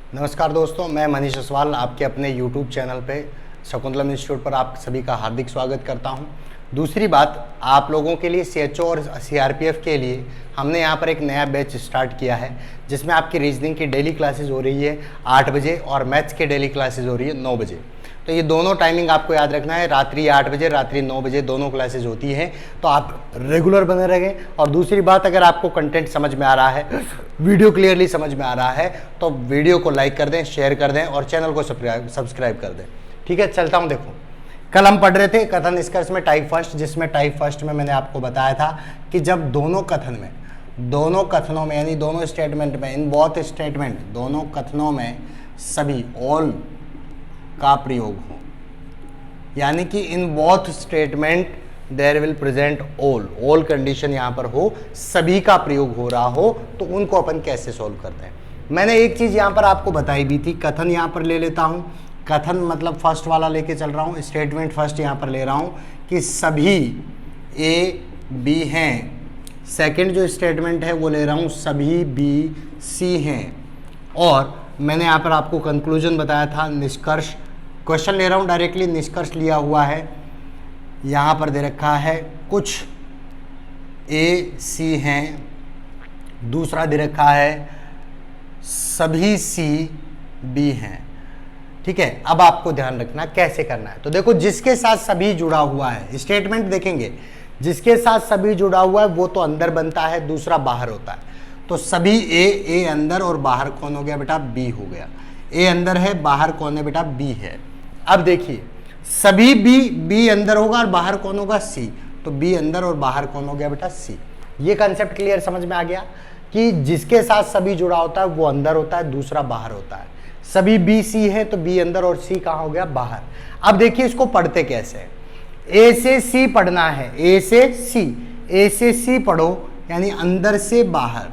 नमस्कार दोस्तों, मैं मनीष असवाल आपके अपने YouTube चैनल पे शकुंतलम इंस्टीट्यूट पर आप सभी का हार्दिक स्वागत करता हूं। दूसरी बात, आप लोगों के लिए CHO और CRPF के लिए हमने यहाँ पर एक नया बैच स्टार्ट किया है, जिसमें आपकी रीजनिंग की डेली क्लासेस हो रही है 8 बजे और मैथ्स की डेली क्लासेस हो रही है 9 बजे। तो ये दोनों टाइमिंग आपको याद रखना है, रात्रि 8 बजे रात्रि 9 बजे दोनों क्लासेज होती हैं, तो आप रेगुलर बने रहें। और दूसरी बात, अगर आपको कंटेंट समझ में आ रहा है, वीडियो क्लियरली समझ में आ रहा है, तो वीडियो को लाइक कर दें, शेयर कर दें और चैनल को सब्सक्राइब कर दें। ठीक है, चलता हूँ। देखो, कल हम पढ़ रहे थे कथन निष्कर्ष में टाइप फर्स्ट, जिसमें टाइप फर्स्ट में मैंने आपको बताया था कि जब दोनों कथनों में यानी दोनों स्टेटमेंट में, इन बोथ स्टेटमेंट, दोनों कथनों में सभी ऑल का प्रयोग हो, यानी कि in both statement there will present all condition यहाँ पर हो, सभी का प्रयोग हो रहा हो, तो उनको अपन कैसे सोल्व करते हैं। मैंने एक चीज यहाँ पर आपको बताई भी थी। कथन यहाँ पर ले लेता हूँ, कथन मतलब फर्स्ट वाला लेके चल रहा हूँ, स्टेटमेंट फर्स्ट यहाँ पर ले रहा हूँ कि सभी ए बी हैं। सेकंड जो स्टेटमेंट है वो ले रहा हूँ सभी बी सी हैं। और मैंने यहाँ पर आपको कंक्लूजन बताया था, निष्कर्ष। क्वेश्चन ले रहा हूँ डायरेक्टली, निष्कर्ष लिया हुआ है, यहाँ पर दे रखा है कुछ ए सी हैं, दूसरा दे रखा है सभी सी बी हैं। ठीक है, अब आपको ध्यान रखना कैसे करना है। तो देखो, जिसके साथ सभी जुड़ा हुआ है, स्टेटमेंट देखेंगे, जिसके साथ सभी जुड़ा हुआ है वो तो अंदर बनता है, दूसरा बाहर होता है। तो सभी ए अंदर और बाहर कौन हो गया बेटा? बी हो गया। ए अंदर है, बाहर कौन है बेटा? बी है। अब देखिए, सभी बी अंदर होगा और बाहर कौन होगा? सी। तो बी अंदर और बाहर कौन हो गया बेटा? सी। ये कंसेप्ट क्लियर समझ में आ गया कि जिसके साथ सभी जुड़ा होता है वो अंदर होता है, दूसरा बाहर होता है। सभी बी सी है तो बी अंदर और सी कहाँ हो गया? बाहर। अब देखिए, इसको पढ़ते कैसे? ए से सी पढ़ना है, ए से सी पढ़ो, यानी अंदर से बाहर।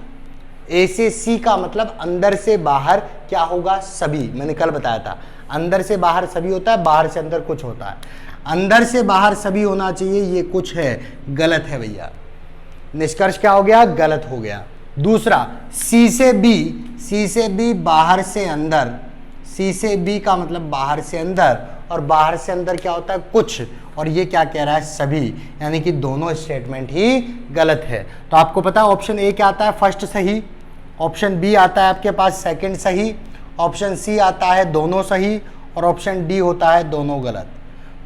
ए से सी का मतलब अंदर से बाहर क्या होगा? सभी। मैंने कल बताया था, अंदर से बाहर सभी होता है, बाहर से अंदर कुछ होता है। अंदर से बाहर सभी होना चाहिए, ये कुछ है, गलत है भैया। निष्कर्ष क्या हो गया? गलत हो गया। दूसरा, सी से बी बाहर से अंदर। सी से बी का मतलब बाहर से अंदर, और बाहर से अंदर क्या होता है? कुछ। और ये क्या कह रहा है? सभी। यानी कि दोनों स्टेटमेंट ही गलत है। तो आपको पता है ऑप्शन ए क्या आता है? फर्स्ट सही। ऑप्शन बी आता है आपके पास सेकंड सही। ऑप्शन सी आता है दोनों सही। और ऑप्शन डी होता है दोनों गलत।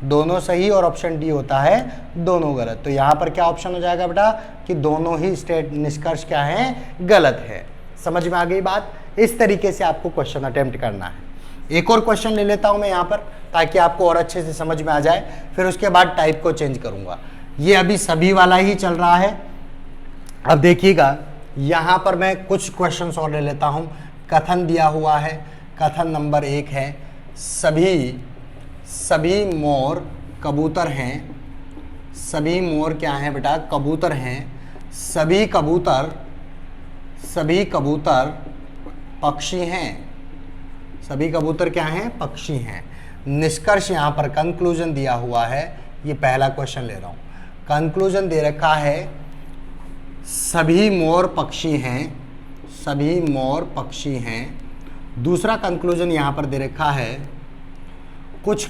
दोनों सही और ऑप्शन डी होता है दोनों गलत। तो यहाँ पर क्या ऑप्शन हो जाएगा बेटा? कि दोनों ही निष्कर्ष क्या है? गलत है। समझ में आ गई बात? इस तरीके से आपको क्वेश्चन अटेम्प्ट करना है। एक और क्वेश्चन ले लेता हूं मैं यहाँ पर, ताकि आपको और अच्छे से समझ में आ जाए, फिर उसके बाद टाइप को चेंज करूंगा। ये अभी सभी वाला ही चल रहा है। अब देखिएगा, यहाँ पर मैं कुछ क्वेश्चंस और ले लेता हूं। कथन दिया हुआ है, कथन नंबर 1 है, सभी मोर कबूतर हैं। सभी मोर क्या हैं बेटा? कबूतर हैं। सभी कबूतर पक्षी हैं। सभी कबूतर क्या हैं? पक्षी हैं। निष्कर्ष यहाँ पर कंक्लूजन दिया हुआ है। ये पहला क्वेश्चन ले रहा हूँ। कंक्लूजन दे रखा है सभी मोर पक्षी हैं। सभी मोर पक्षी हैं। दूसरा कंक्लूजन यहाँ पर दे रखा है कुछ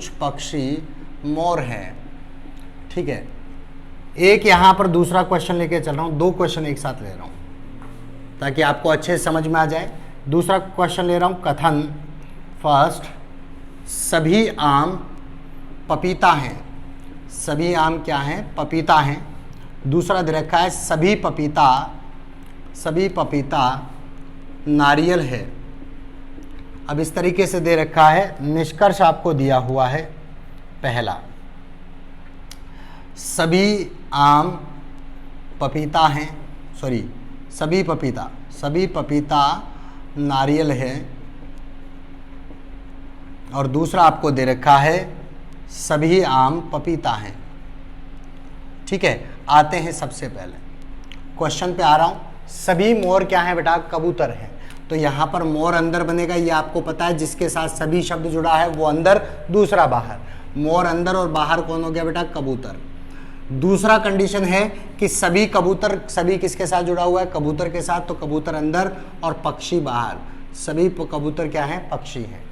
पक्षी मोर हैं। ठीक है, एक यहाँ पर दूसरा क्वेश्चन लेके चल रहा हूँ, दो क्वेश्चन एक साथ ले रहा हूँ ताकि आपको अच्छे से समझ में आ जाए। दूसरा क्वेश्चन ले रहा हूँ, कथन फर्स्ट, सभी आम पपीता हैं। सभी आम क्या हैं? पपीता हैं। दूसरा दे रखा है सभी पपीता नारियल है। अब इस तरीके से दे रखा है। निष्कर्ष आपको दिया हुआ है पहला, सभी आम पपीता हैं, सभी पपीता नारियल है। और दूसरा आपको दे रखा है सभी आम पपीता हैं। ठीक है, आते हैं सबसे पहले क्वेश्चन पे आ रहा हूं। सभी मोर क्या है बेटा? कबूतर हैं। तो यहां पर मोर अंदर बनेगा, ये आपको पता है। जिसके साथ सभी शब्द जुड़ा है वो अंदर, दूसरा बाहर। मोर अंदर और बाहर कौन हो गया बेटा? कबूतर। दूसरा कंडीशन है कि सभी कबूतर, सभी किसके साथ जुड़ा हुआ है, कबूतर के साथ, तो कबूतर अंदर और पक्षी बाहर, सभी कबूतर क्या हैं, पक्षी हैं।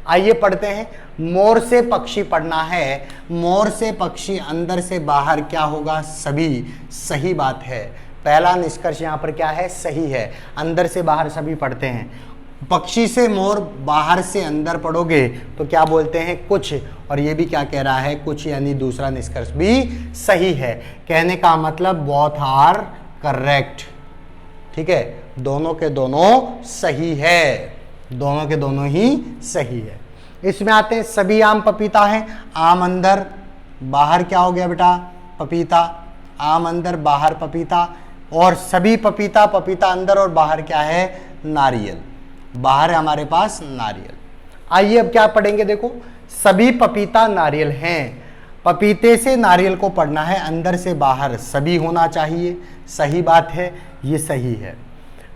आइए पढ़ते हैं, मोर से पक्षी पढ़ना है, मोर से पक्षी अंदर से बाहर क्या होगा, सभी, सही बात है। पहला निष्कर्ष यहाँ पर क्या है, सही है, अंदर से बाहर सभी पढ़ते हैं। पक्षी से मोर, बाहर से अंदर पढ़ोगे तो क्या बोलते हैं, कुछ, और ये भी क्या कह रहा है, कुछ, यानी दूसरा निष्कर्ष भी सही है। कहने का मतलब बोथ आर करेक्ट, ठीक है, दोनों के दोनों सही है, दोनों के दोनों ही सही है। इसमें आते हैं, सभी आम पपीता है, आम अंदर, बाहर क्या हो गया बेटा, पपीता, आम अंदर बाहर पपीता, और सभी पपीता, पपीता अंदर और बाहर क्या है, नारियल, बाहर है हमारे पास नारियल। आइए अब क्या पढ़ेंगे, देखो, सभी पपीता नारियल हैं, पपीते से नारियल को पढ़ना है, अंदर से बाहर सभी होना चाहिए, सही बात है, ये सही है।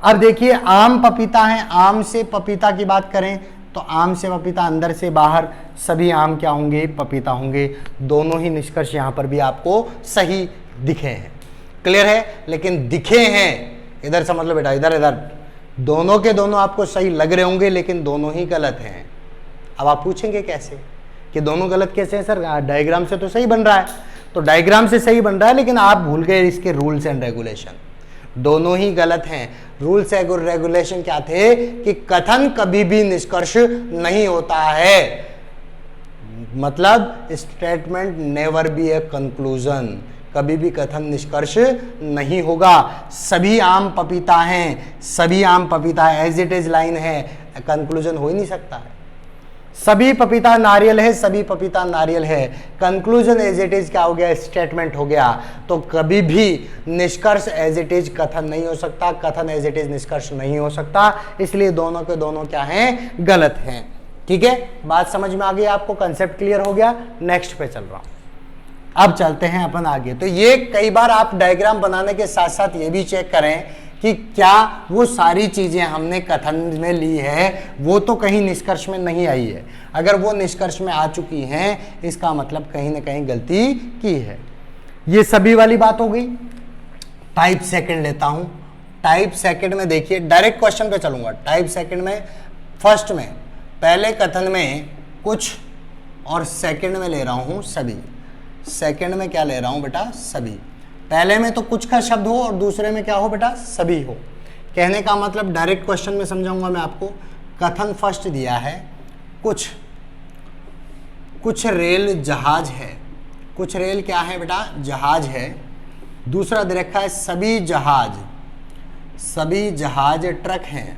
अब देखिए, आम पपीता है, आम से पपीता की बात करें तो आम से पपीता, अंदर से बाहर सभी आम क्या होंगे, पपीता होंगे। दोनों ही निष्कर्ष यहाँ पर भी आपको सही दिखे हैं, क्लियर है। लेकिन दिखे हैं, इधर समझ लो बेटा, इधर इधर, दोनों के दोनों आपको सही लग रहे होंगे लेकिन दोनों ही गलत हैं। अब आप पूछेंगे कैसे कि दोनों गलत कैसे हैं सर, डायग्राम से तो सही बन रहा है, तो डायग्राम से सही बन रहा है लेकिन आप भूल गए इसके रूल्स एंड रेगुलेशन, दोनों ही गलत हैं। रूल्स एंड रेगुलेशन क्या थे कि कथन कभी भी निष्कर्ष नहीं होता है, मतलब statement never be a conclusion, कभी भी कथन निष्कर्ष नहीं होगा। सभी आम पपीता हैं, सभी आम पपीता है, एज इट इज लाइन है, कंक्लूजन हो ही नहीं सकता है। सभी पपीता नारियल है, सभी पपीता नारियल है, कंक्लूजन एज इट इज क्या हो गया, स्टेटमेंट हो गया। तो कभी भी निष्कर्ष एज इट इज कथन नहीं हो सकता, कथन एज इट इज निष्कर्ष नहीं हो सकता, इसलिए दोनों के दोनों क्या हैं, गलत हैं। ठीक है, बात समझ में आ गई आपको, कंसेप्ट क्लियर हो गया। नेक्स्ट पे चल रहा हूं, अब चलते हैं अपन आगे। तो ये कई बार आप डायग्राम बनाने के साथ साथ ये भी चेक करें कि क्या वो सारी चीजें हमने कथन में ली है वो तो कहीं निष्कर्ष में नहीं आई है। अगर वो निष्कर्ष में आ चुकी हैं इसका मतलब कहीं ना कहीं गलती की है। ये सभी वाली बात हो गई। टाइप सेकंड लेता हूं। टाइप सेकंड में देखिए, डायरेक्ट क्वेश्चन पे चलूंगा। टाइप सेकंड में फर्स्ट में, पहले कथन में कुछ और सेकंड में ले रहा हूं सभी। सेकंड में क्या ले रहा हूं बेटा, सभी। पहले में तो कुछ का शब्द हो और दूसरे में क्या हो बेटा, सभी हो। कहने का मतलब डायरेक्ट क्वेश्चन में समझाऊंगा मैं आपको। कथन फर्स्ट दिया है कुछ, कुछ रेल जहाज है। कुछ रेल क्या है बेटा, जहाज है। दूसरा दे रखा है सभी जहाज, सभी जहाज ट्रक हैं।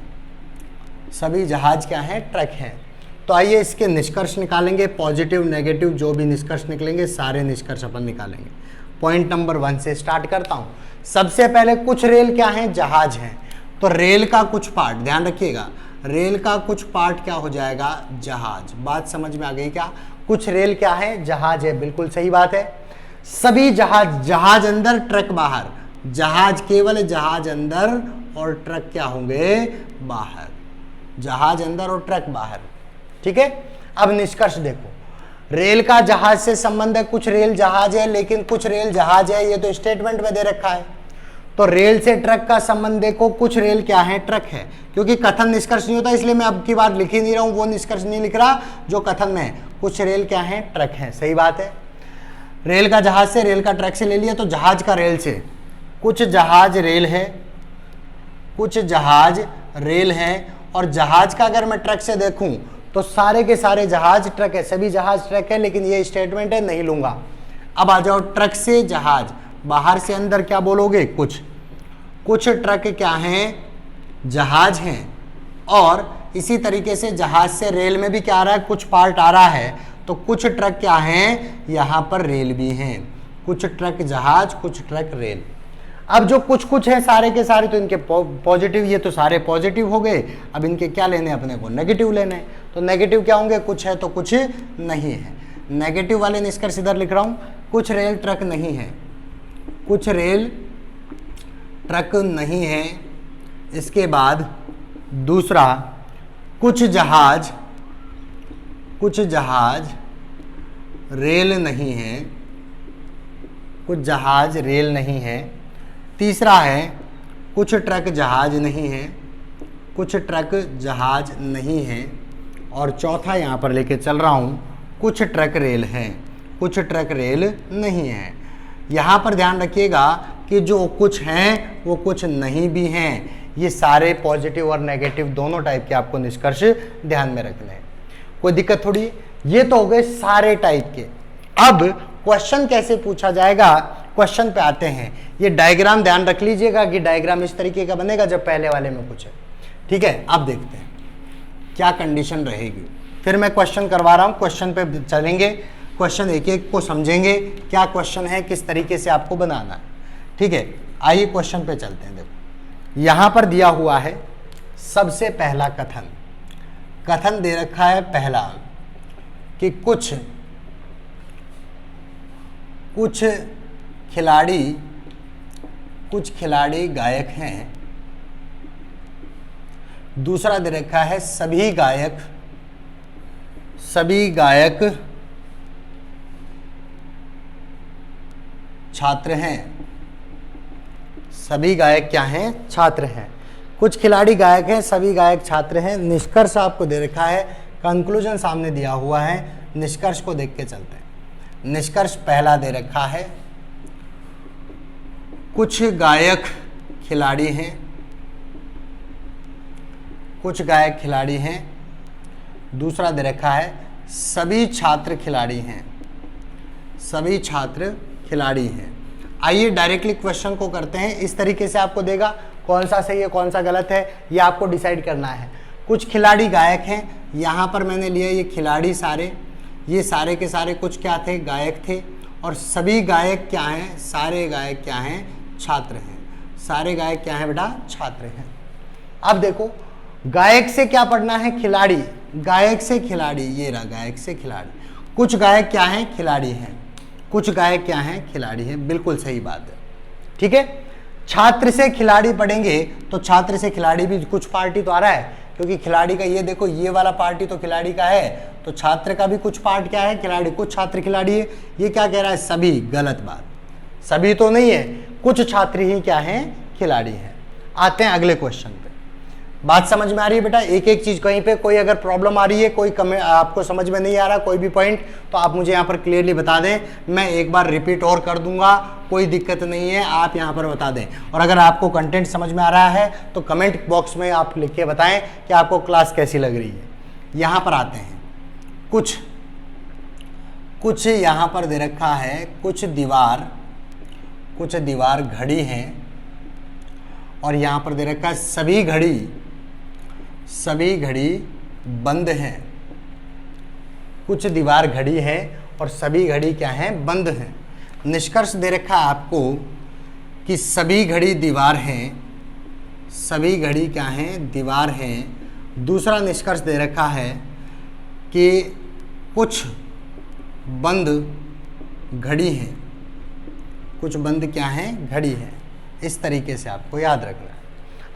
सभी जहाज क्या है, ट्रक हैं। तो आइए इसके निष्कर्ष निकालेंगे, पॉजिटिव नेगेटिव जो भी निष्कर्ष निकलेंगे सारे निष्कर्ष अपन निकालेंगे। पॉइंट नंबर 1 से स्टार्ट करता हूं। सबसे पहले कुछ रेल क्या है, जहाज हैं। तो रेल का कुछ पार्ट, ध्यान रखिएगा, रेल का कुछ पार्ट क्या हो जाएगा, जहाज। बात समझ में आ गई क्या? कुछ रेल क्या है, जहाज है, बिल्कुल सही बात है। सभी जहाज, जहाज अंदर ट्रक बाहर, जहाज केवल जहाज अंदर और ट्रक क्या होंगे, बाहर। जहाज अंदर और ट्रक बाहर, ठीक है। अब निष्कर्ष देखो, रेल का जहाज से संबंध है, कुछ रेल जहाज है, लेकिन कुछ रेल जहाज है ये तो स्टेटमेंट में दे रखा है। तो रेल से ट्रक का संबंध देखो, कुछ रेल क्या है, ट्रक है। क्योंकि कथन निष्कर्ष नहीं होता इसलिए मैं अब की बार लिख ही नहीं रहा हूं, वो निष्कर्ष नहीं लिख रहा जो कथन में है। कुछ रेल क्या है, ट्रक है, सही बात है। रेल का जहाज से, रेल का ट्रक से ले लिया, तो जहाज का रेल से। कुछ जहाज रेल है, कुछ जहाज रेल है, और जहाज का अगर मैं ट्रक से देखूं तो सारे के सारे जहाज ट्रक है, सभी जहाज ट्रक है, लेकिन ये स्टेटमेंट है, नहीं लूंगा। अब आ जाओ ट्रक से जहाज, बाहर से अंदर क्या बोलोगे, कुछ। कुछ ट्रक क्या हैं, जहाज हैं। और इसी तरीके से जहाज से रेल में भी क्या आ रहा है, कुछ पार्ट आ रहा है। तो कुछ ट्रक क्या हैं, यहां पर रेल भी हैं। कुछ ट्रक जहाज, कुछ ट्रक रेल। अब जो कुछ कुछ है सारे के सारे, तो इनके पॉजिटिव, ये तो सारे पॉजिटिव हो गए। अब इनके क्या लेने, अपने को नेगेटिव लेने। तो नेगेटिव क्या होंगे, कुछ है तो कुछ नहीं है। नेगेटिव वाले निष्कर्ष इधर लिख रहा हूं, कुछ रेल ट्रक नहीं है, कुछ रेल ट्रक नहीं है। इसके बाद दूसरा, कुछ जहाज, कुछ जहाज रेल नहीं है। कुछ जहाज रेल नहीं है। तीसरा है कुछ ट्रक जहाज नहीं है, कुछ ट्रक जहाज नहीं है। और चौथा यहाँ पर लेके चल रहा हूँ, कुछ ट्रक रेल हैं, कुछ ट्रक रेल नहीं है। यहाँ पर ध्यान रखिएगा कि जो कुछ हैं वो कुछ नहीं भी हैं। ये सारे पॉजिटिव और नेगेटिव दोनों टाइप के आपको निष्कर्ष ध्यान में रखने हैं, कोई दिक्कत थोड़ी। ये तो हो गए सारे टाइप के। अब क्वेश्चन कैसे पूछा जाएगा, क्वेश्चन पे आते हैं। ये डायग्राम ध्यान रख लीजिएगा कि डायग्राम इस तरीके का बनेगा जब पहले वाले में कुछ है, ठीक है। अब देखते हैं क्या कंडीशन रहेगी। फिर मैं क्वेश्चन करवा रहा हूँ, क्वेश्चन पे चलेंगे, क्वेश्चन एक एक को समझेंगे, क्या क्वेश्चन है, किस तरीके से आपको बनाना है, ठीक है। आइए क्वेश्चन पे चलते हैं। देखो यहां पर दिया हुआ है सबसे पहला कथन, कथन दे रखा है पहला कि कुछ खिलाड़ी गायक हैं। दूसरा दे रखा है सभी गायक छात्र हैं। सभी गायक क्या हैं, छात्र हैं। कुछ खिलाड़ी गायक हैं, सभी गायक छात्र हैं। निष्कर्ष आपको दे रखा है, कंक्लूजन सामने दिया हुआ है। निष्कर्ष को देख के चलते हैं। निष्कर्ष पहला दे रखा है कुछ गायक खिलाड़ी हैं, कुछ गायक खिलाड़ी हैं। दूसरा दे रखा है सभी छात्र खिलाड़ी हैं, सभी छात्र खिलाड़ी हैं। आइए डायरेक्टली क्वेश्चन को करते हैं। इस तरीके से आपको देगा कौन सा सही है कौन सा गलत है, ये आपको डिसाइड करना है। कुछ खिलाड़ी गायक हैं, यहाँ पर मैंने लिया ये खिलाड़ी सारे, ये सारे के सारे कुछ क्या थे, गायक थे। और सभी गायक क्या हैं, सारे गायक क्या हैं, छात्र हैं। सारे गायक क्या हैं बेटा, छात्र हैं। अब देखो गायक से क्या पढ़ना है, खिलाड़ी, गायक से खिलाड़ी, ये रहा गायक से खिलाड़ी। कुछ गायक क्या हैं, खिलाड़ी हैं, कुछ गायक क्या हैं, खिलाड़ी हैं, बिल्कुल सही बात है, ठीक है। छात्र से खिलाड़ी पढ़ेंगे तो छात्र से खिलाड़ी भी कुछ पार्टी तो आ रहा है, क्योंकि खिलाड़ी का ये देखो ये वाला पार्टी तो खिलाड़ी का है, तो छात्र का भी कुछ पार्ट क्या है, खिलाड़ी। कुछ छात्र खिलाड़ी है, ये क्या कह रहा है, सभी, गलत बात, सभी तो नहीं है, कुछ छात्र ही क्या हैं, खिलाड़ी हैं। आते हैं अगले क्वेश्चन पे। बात समझ में आ रही है बेटा, एक एक चीज, कहीं पे कोई अगर प्रॉब्लम आ रही है, कोई आपको समझ में नहीं आ रहा कोई भी पॉइंट, तो आप मुझे यहाँ पर क्लियरली बता दें, मैं एक बार रिपीट और कर दूंगा, कोई दिक्कत नहीं है, आप यहाँ पर बता दें। और अगर आपको कंटेंट समझ में आ रहा है तो कमेंट बॉक्स में आप लिख के बताएं कि आपको क्लास कैसी लग रही है। यहाँ पर आते हैं, कुछ यहाँ पर दे रखा है कुछ दीवार घड़ी हैं, और यहाँ पर दे रखा है सभी घड़ी बंद हैं। कुछ दीवार घड़ी है और सभी घड़ी क्या हैं, बंद हैं। निष्कर्ष दे रखा है आपको कि सभी घड़ी दीवार हैं, सभी घड़ी क्या हैं, दीवार हैं। दूसरा निष्कर्ष दे रखा है कि कुछ बंद घड़ी हैं, कुछ बंद क्या हैं, घड़ी हैं। इस तरीके से आपको याद रखना है।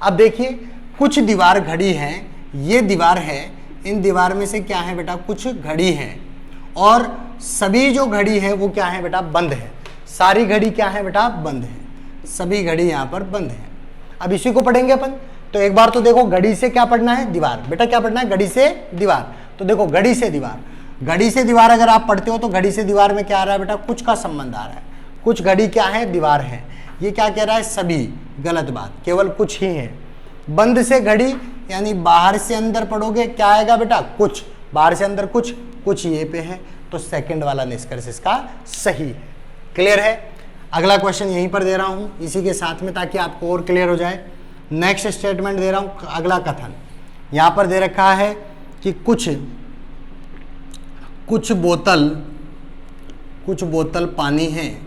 अब देखिए कुछ दीवार घड़ी हैं, ये दीवार है, इन दीवार में से क्या है बेटा, कुछ घड़ी है, और सभी जो घड़ी है वो क्या है बेटा, बंद है। सारी घड़ी क्या है बेटा, बंद है, सभी घड़ी यहाँ पर बंद है। अब इसी को पढ़ेंगे अपन। तो एक बार तो देखो घड़ी से क्या पढ़ना है, दीवार, बेटा क्या पढ़ना है, घड़ी से दीवार। तो देखो घड़ी से दीवार, घड़ी से दीवार अगर आप पढ़ते हो तो घड़ी से दीवार में क्या आ रहा है बेटा, कुछ का संबंध आ रहा है। कुछ घड़ी क्या है, दीवार है। ये क्या कह रहा है, सभी, गलत बात, केवल कुछ ही है। बंद से घड़ी यानी बाहर से अंदर पढ़ोगे क्या आएगा बेटा, कुछ, बाहर से अंदर कुछ, कुछ ये पे है, तो सेकंड वाला निष्कर्ष इसका सही है। क्लियर है। अगला क्वेश्चन यहीं पर दे रहा हूं इसी के साथ में, ताकि आपको और क्लियर हो जाए। नेक्स्ट स्टेटमेंट दे रहा हूं, अगला कथन यहां पर दे रखा है कि कुछ बोतल पानी है,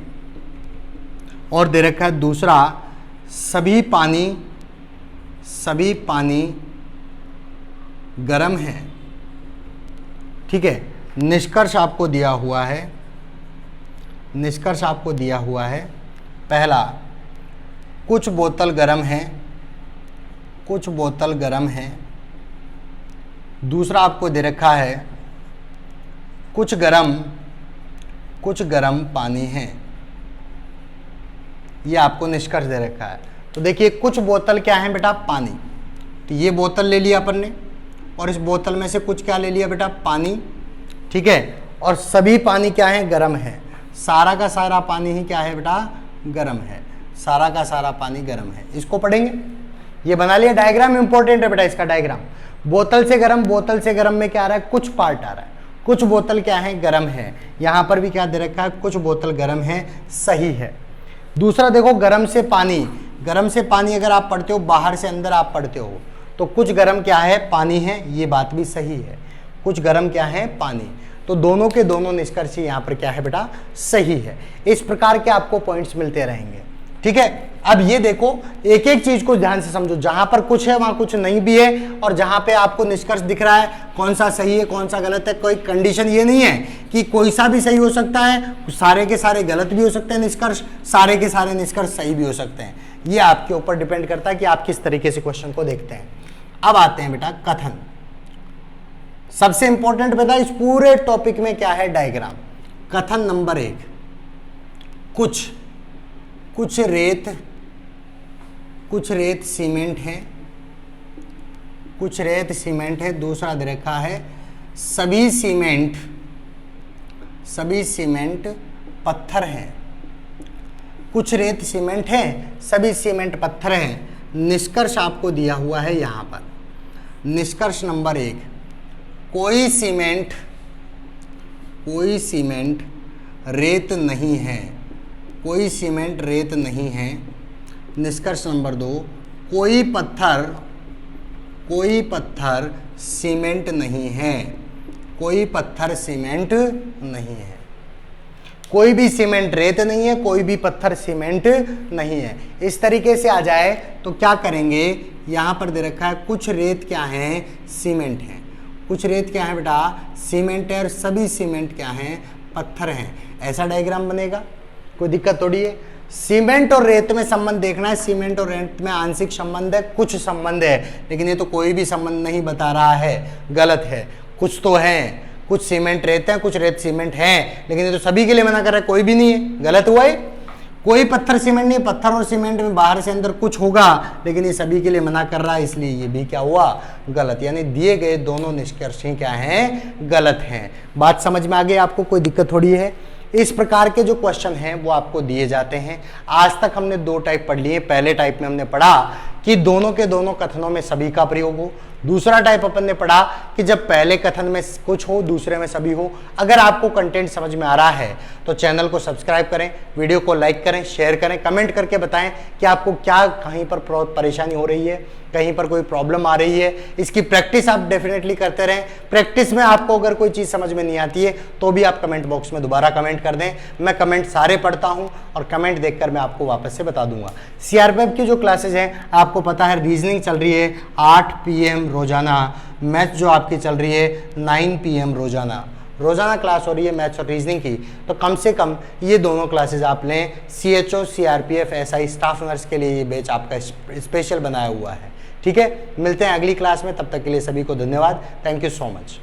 और दे रखा है दूसरा सभी पानी गर्म है, ठीक है। निष्कर्ष आपको दिया हुआ है, पहला कुछ बोतल गर्म है, दूसरा आपको दे रखा है कुछ गर्म पानी है, ये आपको निष्कर्ष दे रखा है। तो देखिए कुछ बोतल क्या है बेटा, पानी। तो ये बोतल ले लिया अपन ने और इस बोतल में से कुछ क्या ले लिया बेटा, पानी, ठीक है। और सभी पानी क्या है, गर्म है। सारा का सारा पानी ही क्या है बेटा, गर्म है। सारा का सारा पानी गर्म है। इसको पढ़ेंगे। ये बना लिया डायग्राम, इंपॉर्टेंट है बेटा इसका डायग्राम। बोतल से गर्म में क्या आ रहा है, कुछ पार्ट आ रहा है। कुछ बोतल क्या है, गर्म है। यहां पर भी क्या दे रखा है, कुछ बोतल गर्म है, सही है। दूसरा देखो, गर्म से पानी अगर आप पढ़ते हो, बाहर से अंदर आप पढ़ते हो, तो कुछ गर्म क्या है, पानी है, ये बात भी सही है। कुछ गर्म क्या है, पानी। तो दोनों के दोनों निष्कर्ष यहाँ पर क्या है बेटा, सही है। इस प्रकार के आपको पॉइंट्स मिलते रहेंगे, ठीक है। अब ये देखो, एक एक चीज को ध्यान से समझो। जहां पर कुछ है वहां कुछ नहीं भी है, और जहां पे आपको निष्कर्ष दिख रहा है कौन सा सही है कौन सा गलत है, कोई कंडीशन ये नहीं है कि कोई सा भी सही हो सकता है, सारे के सारे गलत भी हो सकते हैं निष्कर्ष, सारे के सारे निष्कर्ष सही भी हो सकते हैं। ये आपके ऊपर डिपेंड करता है कि आप किस तरीके से क्वेश्चन को देखते हैं। अब आते हैं बेटा कथन। सबसे इंपॉर्टेंट बेटा इस पूरे टॉपिक में क्या है, डायग्राम। कथन नंबर 1, कुछ रेत सीमेंट है, कुछ रेत सीमेंट है। दूसरा दे रखा है सभी सीमेंट पत्थर है। कुछ रेत सीमेंट है, सभी सीमेंट पत्थर है। निष्कर्ष आपको दिया हुआ है यहां पर। निष्कर्ष नंबर 1, कोई सीमेंट रेत नहीं है, कोई सीमेंट रेत नहीं है। निष्कर्ष नंबर 2, कोई पत्थर सीमेंट नहीं है, कोई पत्थर सीमेंट नहीं है। कोई भी सीमेंट रेत नहीं है, कोई भी पत्थर सीमेंट नहीं है। इस तरीके से आ जाए तो क्या करेंगे, यहां पर दे रखा है कुछ रेत क्या है, सीमेंट है। कुछ रेत क्या है बेटा, सीमेंट है, और सभी सीमेंट क्या है, पत्थर हैं। ऐसा डायग्राम बनेगा, कोई दिक्कत थोड़ी है। सीमेंट और रेत में संबंध देखना है। सीमेंट और रेत में आंशिक संबंध है, कुछ संबंध है, लेकिन ये तो कोई भी संबंध नहीं बता रहा है, गलत है। कुछ तो है, कुछ सीमेंट रेत है, कुछ रेत सीमेंट है, लेकिन ये तो सभी के लिए मना कर रहा है, कोई भी नहीं है, गलत हुआ है। कोई पत्थर सीमेंट नहीं, पत्थर और सीमेंट में बाहर से अंदर कुछ होगा, लेकिन ये सभी के लिए मना कर रहा है, इसलिए ये भी क्या हुआ, गलत। यानी दिए गए दोनों निष्कर्ष क्या हैं, गलत हैं। बात समझ में आ गई आपको, कोई दिक्कत थोड़ी है। इस प्रकार के जो क्वेश्चन हैं वो आपको दिए जाते हैं। आज तक हमने 2 टाइप पढ़ लिए। पहले टाइप में हमने पढ़ा कि दोनों के दोनों कथनों में सभी का प्रयोग हो। दूसरा टाइप अपन ने पढ़ा कि जब पहले कथन में कुछ हो, दूसरे में सभी हो। अगर आपको कंटेंट समझ में आ रहा है तो चैनल को सब्सक्राइब करें, वीडियो को लाइक करें, शेयर करें, कमेंट करके बताएं कि आपको क्या कहीं पर परेशानी हो रही है, कहीं पर कोई प्रॉब्लम आ रही है। इसकी प्रैक्टिस आप डेफिनेटली करते रहें। प्रैक्टिस में आपको अगर कोई चीज़ समझ में नहीं आती है तो भी आप कमेंट बॉक्स में दोबारा कमेंट कर दें। मैं कमेंट सारे पढ़ता हूं और कमेंट देखकर मैं आपको वापस से बता दूंगा। सीआरपीएफ की जो क्लासेज हैं आपको पता है, रीजनिंग चल रही है 8 PM रोजाना, मैथ्स जो आपकी चल रही है 9 PM रोजाना क्लास हो रही है मैथ्स और रीजनिंग की। तो कम से कम ये दोनों क्लासेज आप लें। CHO CRPF SI staff nurse के लिए ये बैच आपका स्पेशल बनाया हुआ है। ठीक है, मिलते हैं अगली क्लास में, तब तक के लिए सभी को धन्यवाद। Thank you so much.